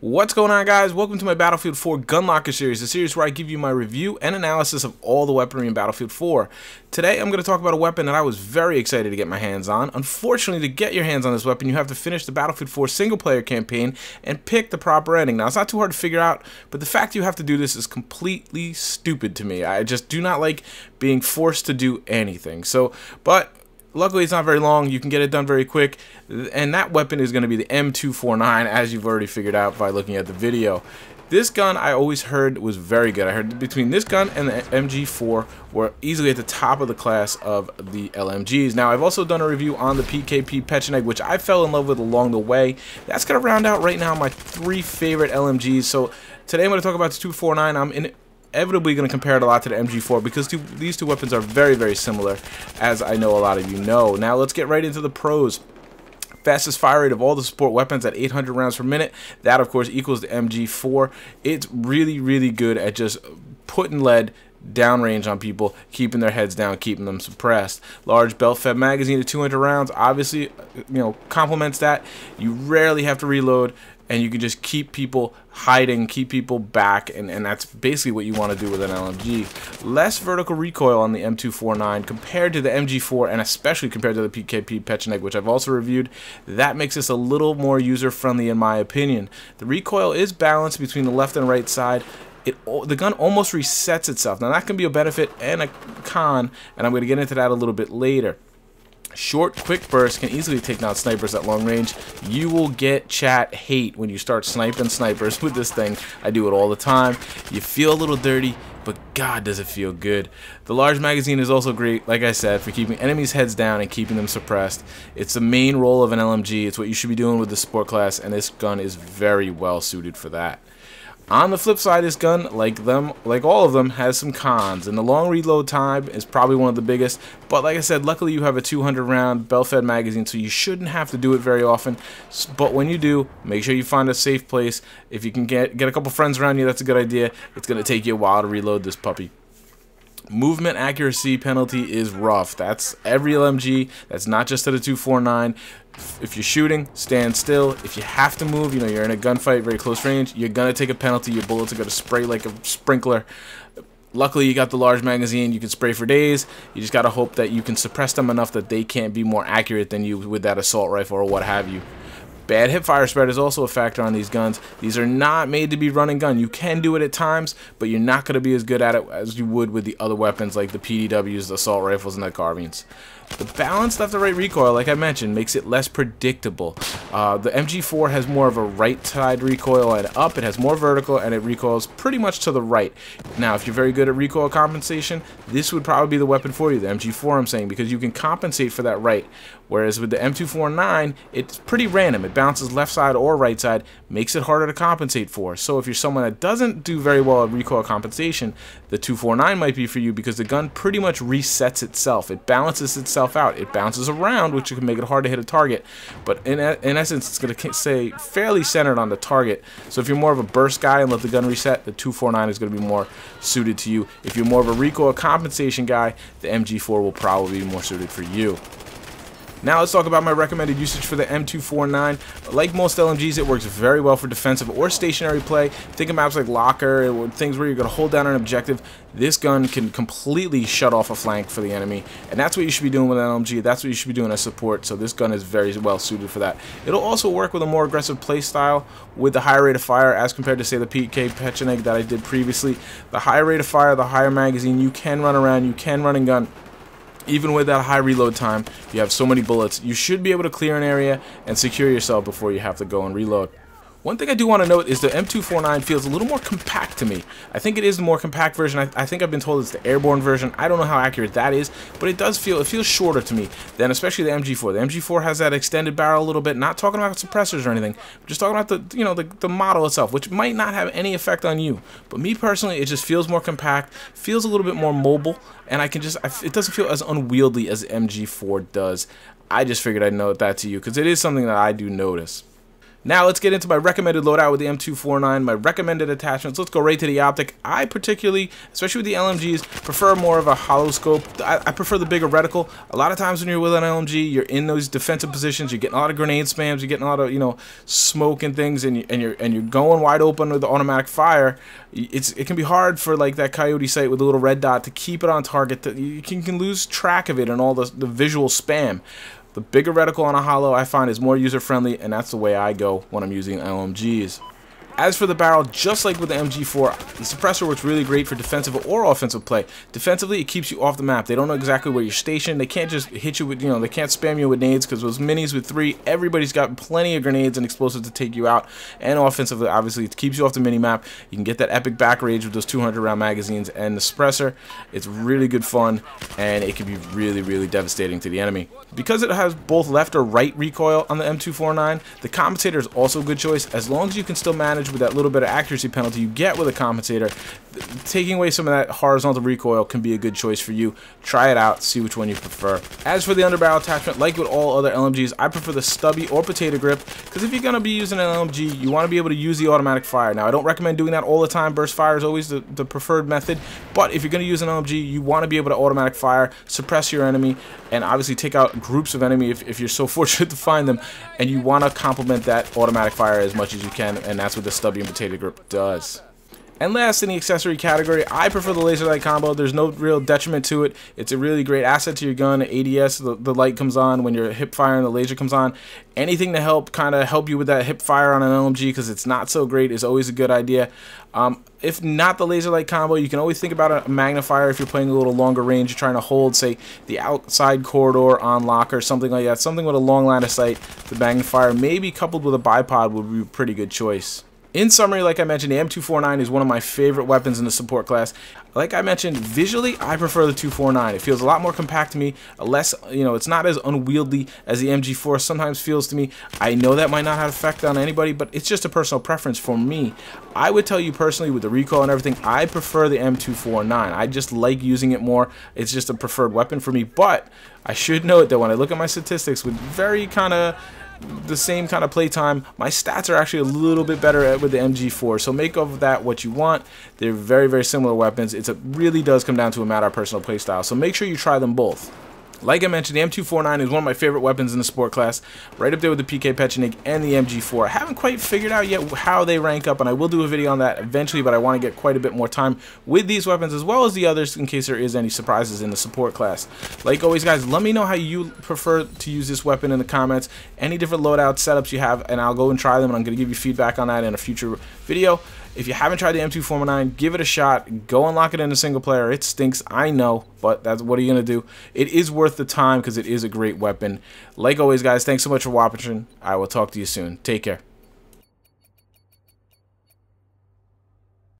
What's going on, guys? Welcome to my Battlefield 4 Gunlocker series, a series where I give you my review and analysis of all the weaponry in Battlefield 4. Today I'm going to talk about a weapon that I was very excited to get my hands on. Unfortunately, to get your hands on this weapon, you have to finish the Battlefield 4 single-player campaign and pick the proper ending. Now, it's not too hard to figure out, but the fact you have to do this is completely stupid to me. I just do not like being forced to do anything. But luckily, it's not very long. You can get it done very quick. And that weapon is going to be the M249, as you've already figured out by looking at the video. This gun, I always heard, was very good. I heard between this gun and the MG4 were easily at the top of the class of the LMGs. Now, I've also done a review on the PKP Pecheneg, which I fell in love with along the way. That's going to round out right now my 3 favorite LMGs. So today I'm going to talk about the 249. I'm inevitably going to compare it a lot to the MG4 because these two weapons are very, very similar, as I know a lot of you know. Now let's get right into the pros. Fastest fire rate of all the support weapons at 800 rounds per minute. That, of course, equals the MG4. It's really, really good at just putting lead downrange on people, keeping their heads down, keeping them suppressed. Large belt-fed magazine of 200 rounds, obviously, complements that. You rarely have to reload, and you can just keep people hiding, keep people back, and that's basically what you want to do with an LMG. Less vertical recoil on the M249 compared to the MG4, and especially compared to the PKP Pecheneg, which I've also reviewed. That makes this a little more user-friendly in my opinion. The recoil is balanced between the left and right side. The gun almost resets itself. Now, that can be a benefit and a con, and I'm going to get into that a little bit later. Short, quick bursts can easily take down snipers at long range. You will get chat hate when you start sniping snipers with this thing. I do it all the time. You feel a little dirty, but God, does it feel good. The large magazine is also great, like I said, for keeping enemies' heads down and keeping them suppressed. It's the main role of an LMG. It's what you should be doing with the sport class, and this gun is very well suited for that. On the flip side, this gun, like all of them, has some cons, and the long reload time is probably one of the biggest. But like I said, luckily you have a 200 round belt-fed magazine, so you shouldn't have to do it very often. But when you do, make sure you find a safe place. If you can get a couple friends around you, that's a good idea. It's going to take you a while to reload this puppy. Movement accuracy penalty is rough. That's every LMG. That's not just to the 249. If you're shooting, stand still. If you have to move, you're in a gunfight, very close range, you're going to take a penalty. Your bullets are going to spray like a sprinkler. Luckily, you got the large magazine. You can spray for days. You just got to hope that you can suppress them enough that they can't be more accurate than you with that assault rifle or what have you. Bad hipfire spread is also a factor on these guns. These are not made to be run and gun. You can do it at times, but you're not going to be as good at it as you would with the other weapons like the PDWs, the assault rifles, and the carbines. The balanced left to right recoil, like I mentioned, makes it less predictable. The MG4 has more of a right side recoil and up. It has more vertical, and it recoils pretty much to the right. Now, if you're very good at recoil compensation, this would probably be the weapon for you, the MG4 I'm saying, because you can compensate for that right. Whereas with the M249, it's pretty random. It bounces left side or right side, makes it harder to compensate for. So if you're someone that doesn't do very well at recoil compensation, the 249 might be for you because the gun pretty much resets itself. It balances itself out. It bounces around, which can make it hard to hit a target, but in essence, it's going to stay fairly centered on the target. So if you're more of a burst guy and let the gun reset, the 249 is going to be more suited to you. If you're more of a recoil compensation guy, the MG4 will probably be more suited for you. Now let's talk about my recommended usage for the M249. Like most LMGs, it works very well for defensive or stationary play. Think of maps like Locker, or things where you're going to hold down an objective. This gun can completely shut off a flank for the enemy, and that's what you should be doing with an LMG. That's what you should be doing as support, so this gun is very well suited for that. It'll also work with a more aggressive play style with the higher rate of fire as compared to, say, the PK Pecheneg that I did previously. The higher rate of fire, the higher magazine, you can run around, you can run and gun. Even with that high reload time, you have so many bullets, you should be able to clear an area and secure yourself before you have to go and reload. One thing I do want to note is the M249 feels a little more compact to me. I think it is the more compact version. I think I've been told it's the airborne version. I don't know how accurate that is, but it feels shorter to me than especially the MG4. The MG4 has that extended barrel a little bit. Not talking about suppressors or anything, just talking about the model itself, which might not have any effect on you. But me personally, it just feels more compact, feels a little bit more mobile, and it doesn't feel as unwieldy as MG4 does. I just figured I'd note that to you because it is something that I do notice. Now let's get into my recommended loadout with the M249, my recommended attachments. Let's go right to the optic. I particularly, especially with the LMGs, prefer more of a hollow scope. I prefer the bigger reticle. A lot of times when you're with an LMG, you're in those defensive positions, you're getting a lot of grenade spams, you're getting a lot of, you know, smoke and things, and you're going wide open with the automatic fire. It can be hard for like that coyote sight with the little red dot to keep it on target. You can lose track of it and all the visual spam. The bigger reticle on a hollow I find is more user-friendly, and that's the way I go when I'm using LMGs. As for the barrel, just like with the MG4, the suppressor works really great for defensive or offensive play. Defensively, it keeps you off the map. They don't know exactly where you're stationed. They can't just hit you with, you know, they can't spam you with nades, because those minis with 3, everybody's got plenty of grenades and explosives to take you out. And offensively, obviously, it keeps you off the mini map. You can get that epic back rage with those 200-round magazines, and the suppressor, it's really good fun, and it can be really, really devastating to the enemy. Because it has both left or right recoil on the M249, the compensator is also a good choice, as long as you can still manage with that little bit of accuracy penalty you get with a compensator. Taking away some of that horizontal recoil can be a good choice for you. Try it out, see which one you prefer. As for the underbarrel attachment, like with all other LMGs, I prefer the stubby or potato grip, because if you're going to be using an LMG, you want to be able to use the automatic fire. Now, I don't recommend doing that all the time. Burst fire is always the preferred method, but if you're going to use an LMG, you want to be able to automatic fire, suppress your enemy, and obviously take out groups of enemy if you're so fortunate to find them, and you want to complement that automatic fire as much as you can, and that's what the stubby and potato grip does. And last in the accessory category, I prefer the laser light combo. There's no real detriment to it. It's a really great asset to your gun. ADS, the light comes on when you're hip firing, the laser comes on. Anything to help you with that hip fire on an LMG, because it's not so great, is always a good idea. If not the laser light combo, you can always think about a magnifier if you're playing a little longer range. You're trying to hold, say, the outside corridor on lock or something like that. Something with a long line of sight. The magnifier, maybe coupled with a bipod, would be a pretty good choice. In summary, like I mentioned, the M249 is one of my favorite weapons in the support class. Like I mentioned, visually, I prefer the 249. It feels a lot more compact to me, less, you know, it's not as unwieldy as the MG4 sometimes feels to me. I know that might not have effect on anybody, but it's just a personal preference for me. I would tell you personally, with the recoil and everything, I prefer the M249. I just like using it more. It's just a preferred weapon for me, but I should note that when I look at my statistics with very kind of the same kind of playtime, my stats are actually a little bit better with the MG4, so make of that what you want. They're very, very similar weapons. It really does come down to a matter of personal playstyle, so make sure you try them both. Like I mentioned, the M249 is one of my favorite weapons in the sport class, right up there with the PK Pechenik and the MG4. I haven't quite figured out yet how they rank up, and I will do a video on that eventually, but I want to get quite a bit more time with these weapons as well as the others in case there is any surprises in the support class. Like always, guys, let me know how you prefer to use this weapon in the comments, any different loadout setups you have, and I'll go and try them, and I'm going to give you feedback on that in a future video. If you haven't tried the M249, give it a shot. Go unlock it in a single player. It stinks, I know, but that's what are you going to do? It is worth the time because it is a great weapon. Like always, guys, thanks so much for watching. I will talk to you soon. Take care.